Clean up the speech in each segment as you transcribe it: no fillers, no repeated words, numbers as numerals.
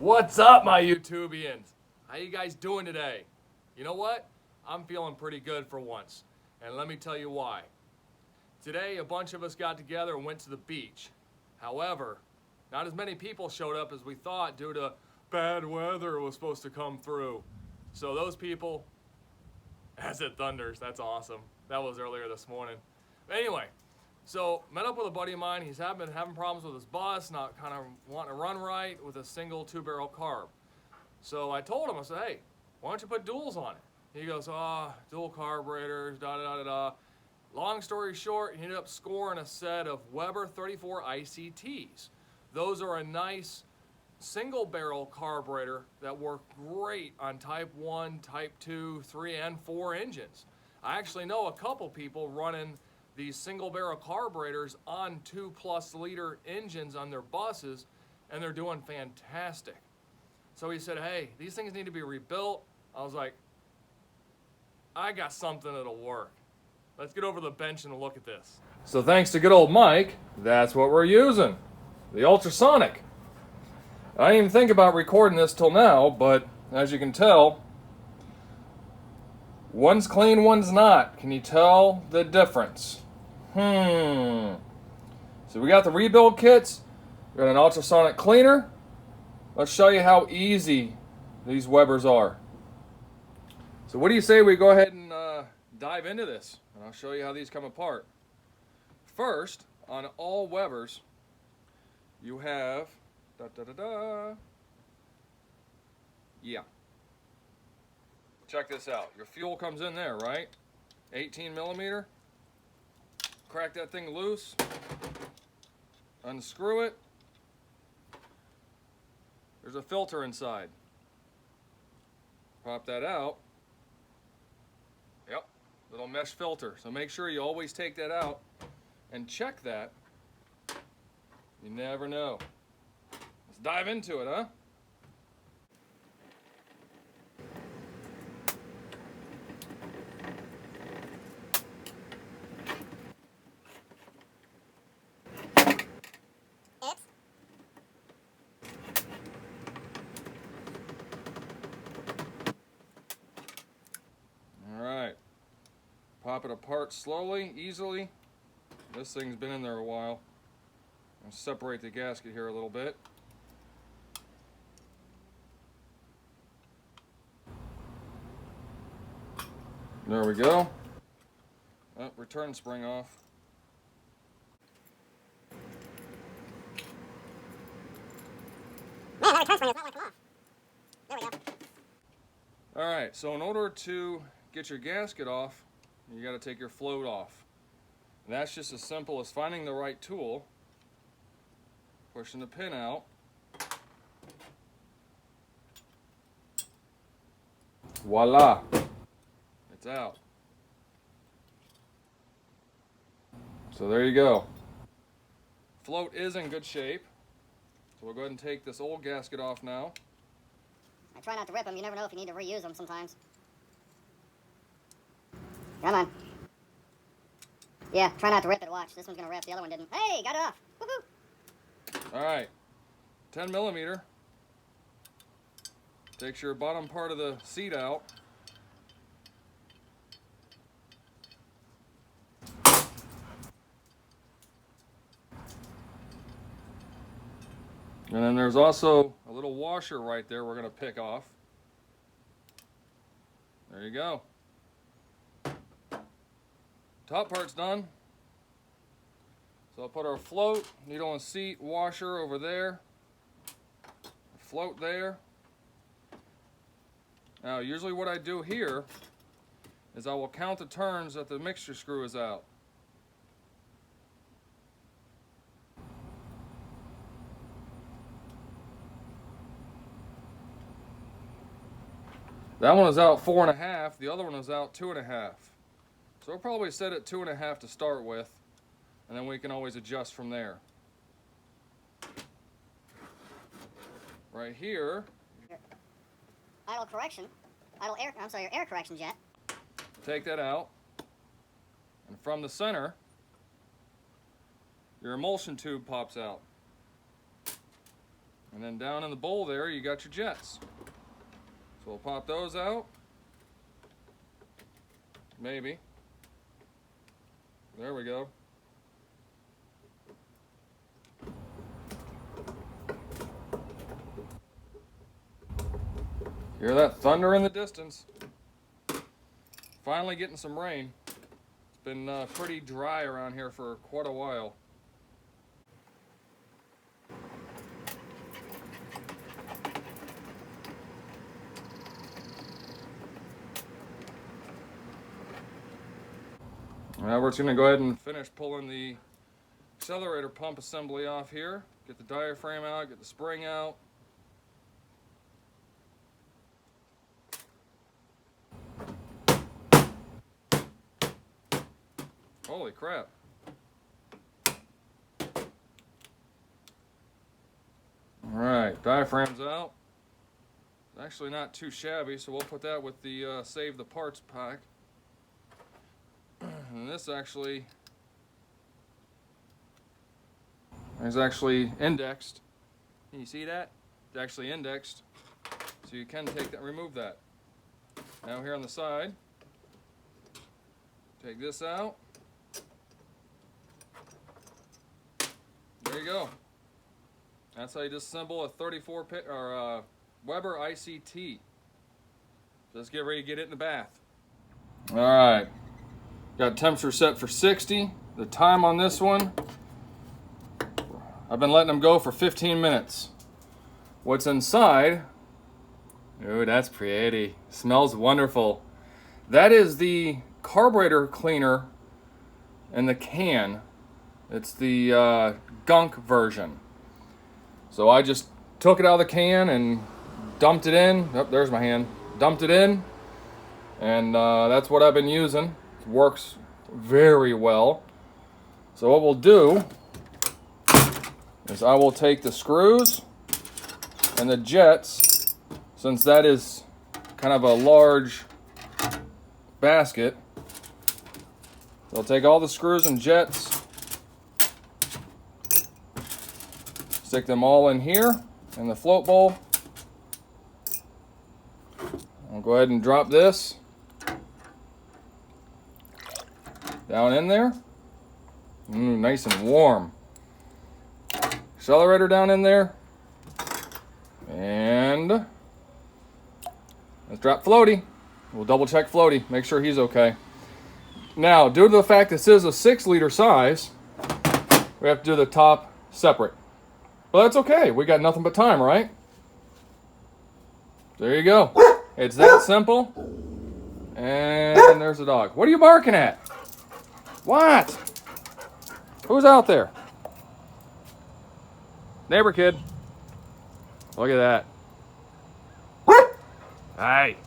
What's up, my YouTubians? How you guys doing today? You know what? I'm feeling pretty good for once, and let me tell you why. Today, a bunch of us got together and went to the beach. However, not as many people showed up as we thought due to bad weather was supposed to come through. So those people, as it thunders, that's awesome. That was earlier this morning. But anyway, so met up with a buddy of mine. He's been having problems with his bus, not kind of wanting to run right with a single 2-barrel carb. So I told him, I said, hey, why don't you put duals on it? He goes, dual carburetors, da-da-da-da-da. Long story short, he ended up scoring a set of Weber 34 ICTs. Those are a nice single barrel carburetor that work great on type 1, type 2, 3, and 4 engines. I actually know a couple people running these single barrel carburetors on 2+ liter engines on their buses, and they're doing fantastic. So he said, hey, these things need to be rebuilt. I was like, I got something that'll work. Let's get over to the bench and look at this. So thanks to good old Mike, that's what we're using, the ultrasonic. I didn't even think about recording this till now, but as you can tell, one's clean, one's not. Can you tell the difference? So we got the rebuild kits, we got an ultrasonic cleaner. Let's show you how easy these Webers are. So what do you say we go ahead and dive into this, and I'll show you how these come apart. First, on all Webers, you have yeah. Check this out. Your fuel comes in there, right? 18 millimeter. Crack that thing loose. Unscrew it. There's a filter inside. Pop that out. Yep, little mesh filter. So make sure you always take that out and check that. You never know. Let's dive into it, huh? Pop it apart slowly, easily. This thing's been in there a while. I'll separate the gasket here a little bit. There we go. Oh, return spring off. Man, that return spring is not want to come off. There we go. Alright, so in order to get your gasket off, you got to take your float off. And that's just as simple as finding the right tool, pushing the pin out, voila, it's out. So there you go. Float is in good shape. So we'll go ahead and take this old gasket off now. I try not to rip them. You never know if you need to reuse them sometimes. Come on. Yeah, try not to rip it. Watch. This one's going to rip. The other one didn't. Hey, got it off. Woohoo! Alright. 10 millimeter. Takes your bottom part of the seat out. And then there's also a little washer right there we're going to pick off. There you go. Top part's done. So I'll put our float, needle and seat, washer over there. Float there. Now usually what I do here is I will count the turns that the mixture screw is out. That one is out 4.5, the other one is out 2.5. So we'll probably set it 2.5 to start with, and then we can always adjust from there. Right here. Idle correction. Idle air, I'm sorry, your air correction jet. Take that out. And from the center, your emulsion tube pops out. And then down in the bowl there, you got your jets. So we'll pop those out. Maybe. There we go. Hear that thunder in the distance. Finally getting some rain. It's been pretty dry around here for quite a while. Now we're just going to go ahead and finish pulling the accelerator pump assembly off here. Get the diaphragm out, get the spring out. Holy crap. Alright, diaphragm's out. It's actually not too shabby, so we'll put that with the save the parts pack. And this actually is actually indexed. Can you see that? It's actually indexed. So you can take that, remove that. Now here on the side, take this out. There you go. That's how you disassemble a 34-pin or Weber ICT. Let's get ready to get it in the bath. All right, got temperature set for 60. The time on this one, I've been letting them go for 15 minutes. What's inside? Ooh, that's pretty. Smells wonderful. That is the carburetor cleaner in the can. It's the gunk version. So I just took it out of the can and dumped it in. Oh, there's my hand. Dumped it in. And that's what I've been using. It works very well. So what we'll do is I will take the screws and the jets, since that is kind of a large basket. I'll take all the screws and jets, stick them all in here in the float bowl. I'll go ahead and drop this down in there. Nice and warm. Accelerator down in there. And let's drop Floaty. We'll double check Floaty, make sure he's okay. Now, due to the fact this is a 6-liter size, we have to do the top separate. But that's okay, we got nothing but time, right? There you go. It's that simple. And there's the dog. What are you barking at? What? Who's out there? Neighbor kid. Look at that. Hey.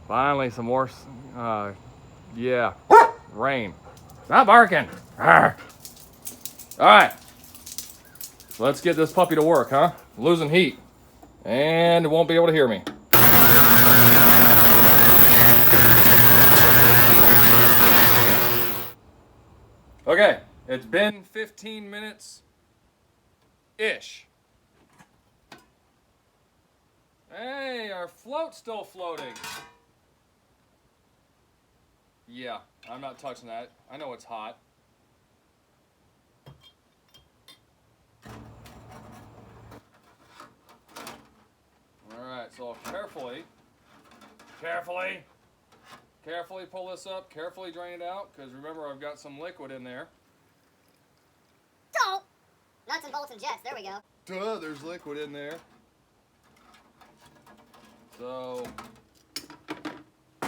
Finally some more, yeah, rain. Not barking. Arr. All right. Let's get this puppy to work, huh? Losing heat. And it won't be able to hear me. Okay, it's been 15 minutes-ish. Hey, our float's still floating. Yeah, I'm not touching that. I know it's hot. Alright, so carefully pull this up, carefully drain it out, because remember I've got some liquid in there. Oh! Nuts and bolts and jets, there we go. Duh, there's liquid in there. So,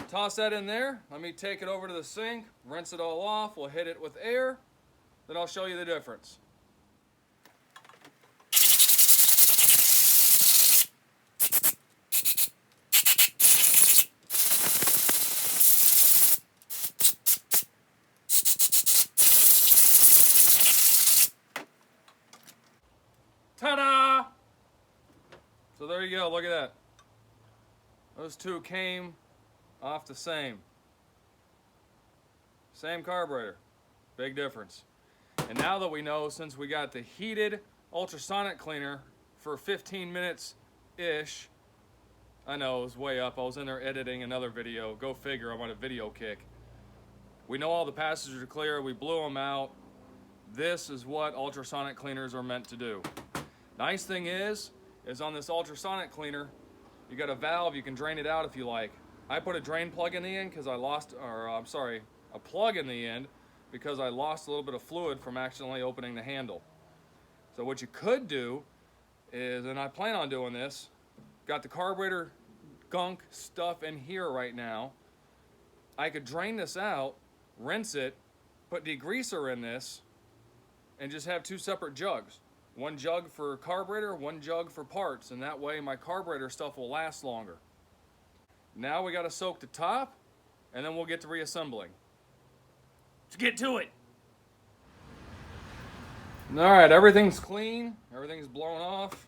toss that in there. Let me take it over to the sink, rinse it all off. We'll hit it with air. Then I'll show you the difference. Ta-da! So there you go, look at that. Those two came off the same carburetor. Big difference. And now that we know, since we got the heated ultrasonic cleaner for 15 minutes-ish. I know, it was way up. I was in there editing another video. Go figure, I'm on a video kick. We know all the passages are clear. We blew them out. This is what ultrasonic cleaners are meant to do. Nice thing is on this ultrasonic cleaner, you got a valve, you can drain it out if you like. I put a drain plug in the end because I lost, a plug in the end because I lost a little bit of fluid from accidentally opening the handle. So what you could do is, and I plan on doing this, got the carburetor gunk stuff in here right now. I could drain this out, rinse it, put degreaser in this, and just have two separate jugs. One jug for carburetor, one jug for parts, and that way my carburetor stuff will last longer. Now we gotta soak the top, and then we'll get to reassembling. Let's get to it. All right, everything's clean, everything's blown off,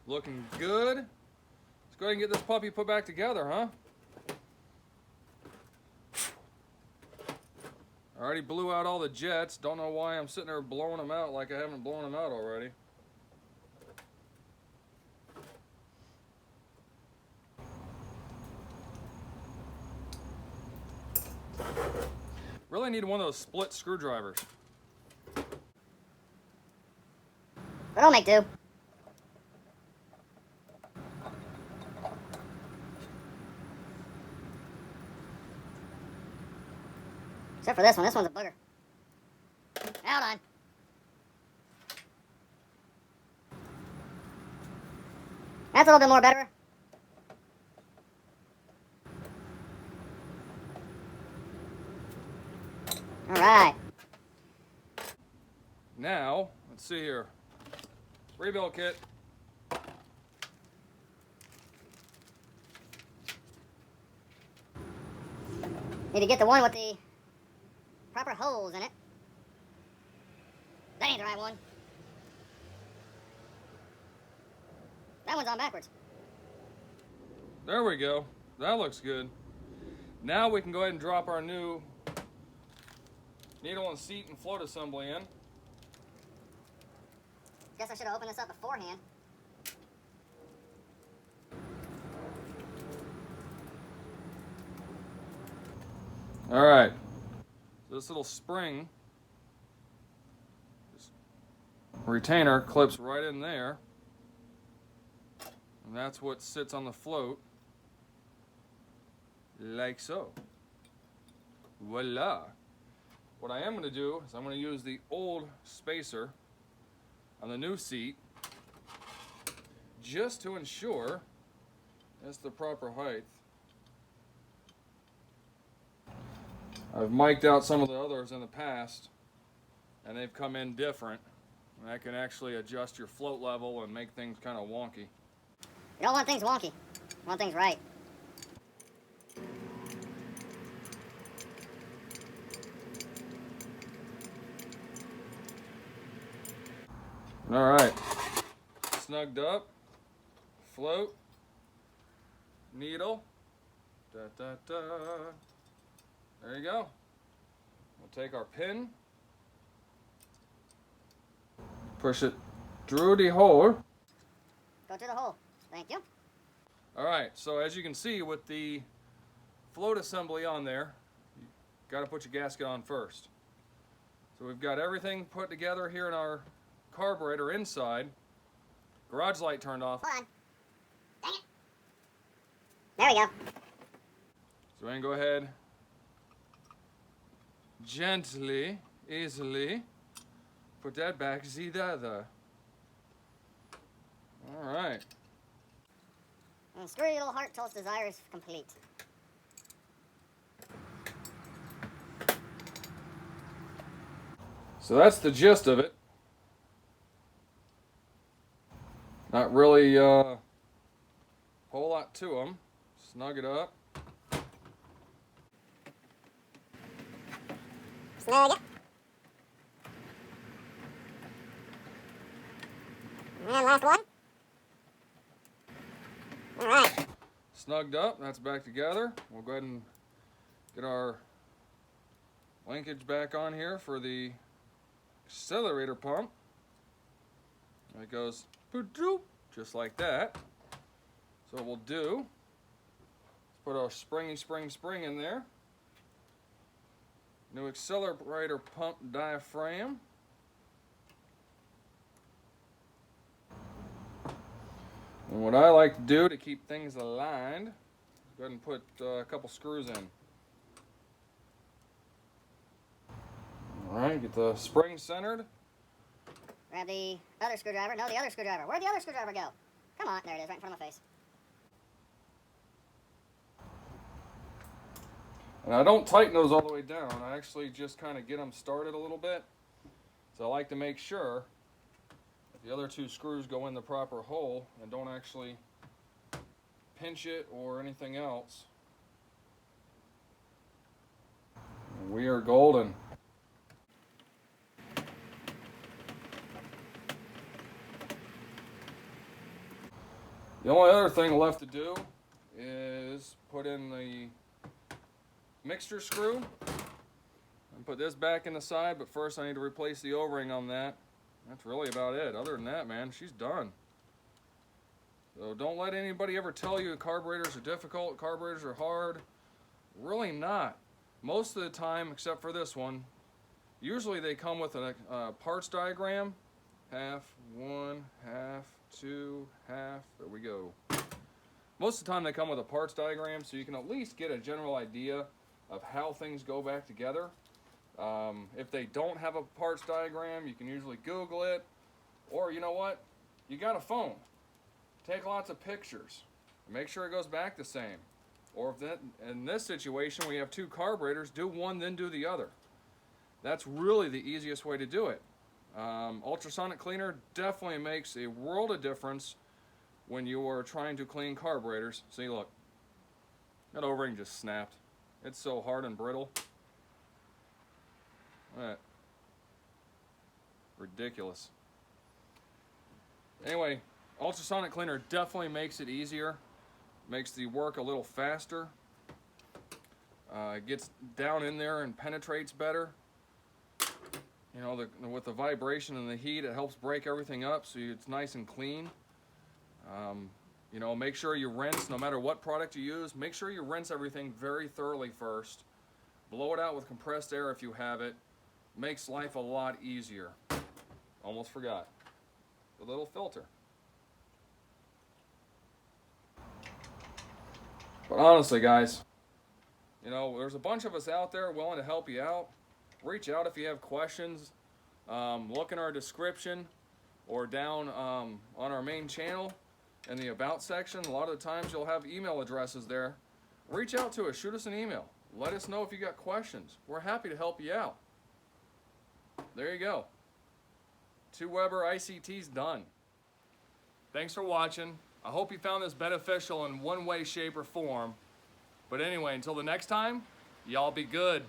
looking good. Let's go ahead and get this puppy put back together, huh? I already blew out all the jets. Don't know why I'm sitting there blowing them out like I haven't blown them out already. Really need one of those split screwdrivers. But I'll make do. Except for this one. This one's a booger. Hold on. That's a little bit more better. All right. Now, let's see here. Rebuild kit. Need to get the one with the proper holes in it. That ain't the right one. That one's on backwards. There we go. That looks good. Now we can go ahead and drop our new needle and seat and float assembly in. Guess I should have opened this up beforehand. All right. This little spring, this retainer clips right in there. And that's what sits on the float. Like so. Voila. What I am going to do is I'm going to use the old spacer on the new seat just to ensure that's the proper height. I've mic'd out some of the others in the past and they've come in different. And that can actually adjust your float level and make things kind of wonky. You don't want things wonky. You want things right. All right, snugged up, float, needle, da da da. There you go. We'll take our pin, push it through the hole. Go through the hole. Thank you. All right, so as you can see with the float assembly on there, you got to put your gasket on first. So we've got everything put together here in our carburetor inside. Garage light turned off. Hold on. Dang it. There we go. So we can go ahead, gently, easily, put that back, see that there. All right. And screw your little heart till its desire is complete. So that's the gist of it. Not really a whole lot to them. Snug it up. Snug it. And last one. All right. Snugged up, that's back together. We'll go ahead and get our linkage back on here for the accelerator pump. It goes boop, just like that. So what we'll do, let's put our spring in there. New accelerator pump diaphragm. And what I like to do to keep things aligned, go ahead and put a couple screws in. Alright, get the spring centered. Grab the other screwdriver. No, the other screwdriver. Where'd the other screwdriver go? Come on, there it is, right in front of my face. And I don't tighten those all the way down. I actually just kind of get them started a little bit. So I like to make sure that the other two screws go in the proper hole and don't actually pinch it or anything else. And we are golden. The only other thing left to do is put in the mixture screw and put this back in the side, but first I need to replace the O-ring on that. That's really about it. Other than that, man, she's done. So don't let anybody ever tell you carburetors are difficult, carburetors are hard. Really not. Most of the time, except for this one, usually they come with a parts diagram. Half, one, half, two, half, there we go. Most of the time they come with a parts diagram, so you can at least get a general idea of how things go back together. If they don't have a parts diagram, you can usually Google it, or you know what, you got a phone. Take lots of pictures, make sure it goes back the same. Or if that, in this situation we have two carburetors, do one then do the other. That's really the easiest way to do it. Ultrasonic cleaner definitely makes a world of difference when you are trying to clean carburetors. See, look, that O-ring just snapped. It's so hard and brittle. That ridiculous. Anyway, ultrasonic cleaner definitely makes it easier, makes the work a little faster. It gets down in there and penetrates better. You know, with the vibration and the heat, it helps break everything up so it's nice and clean. You know, make sure you rinse, no matter what product you use, make sure you rinse everything very thoroughly first. Blow it out with compressed air if you have it. Makes life a lot easier. Almost forgot. The little filter. But honestly, guys, you know, there's a bunch of us out there willing to help you out. Reach out if you have questions. Look in our description or down on our main channel in the About section. A lot of the times you'll have email addresses there. Reach out to us. Shoot us an email. Let us know if you got questions. We're happy to help you out. There you go. 2 Weber ICT's done. Thanks for watching. I hope you found this beneficial in one way, shape, or form. But anyway, until the next time, y'all be good.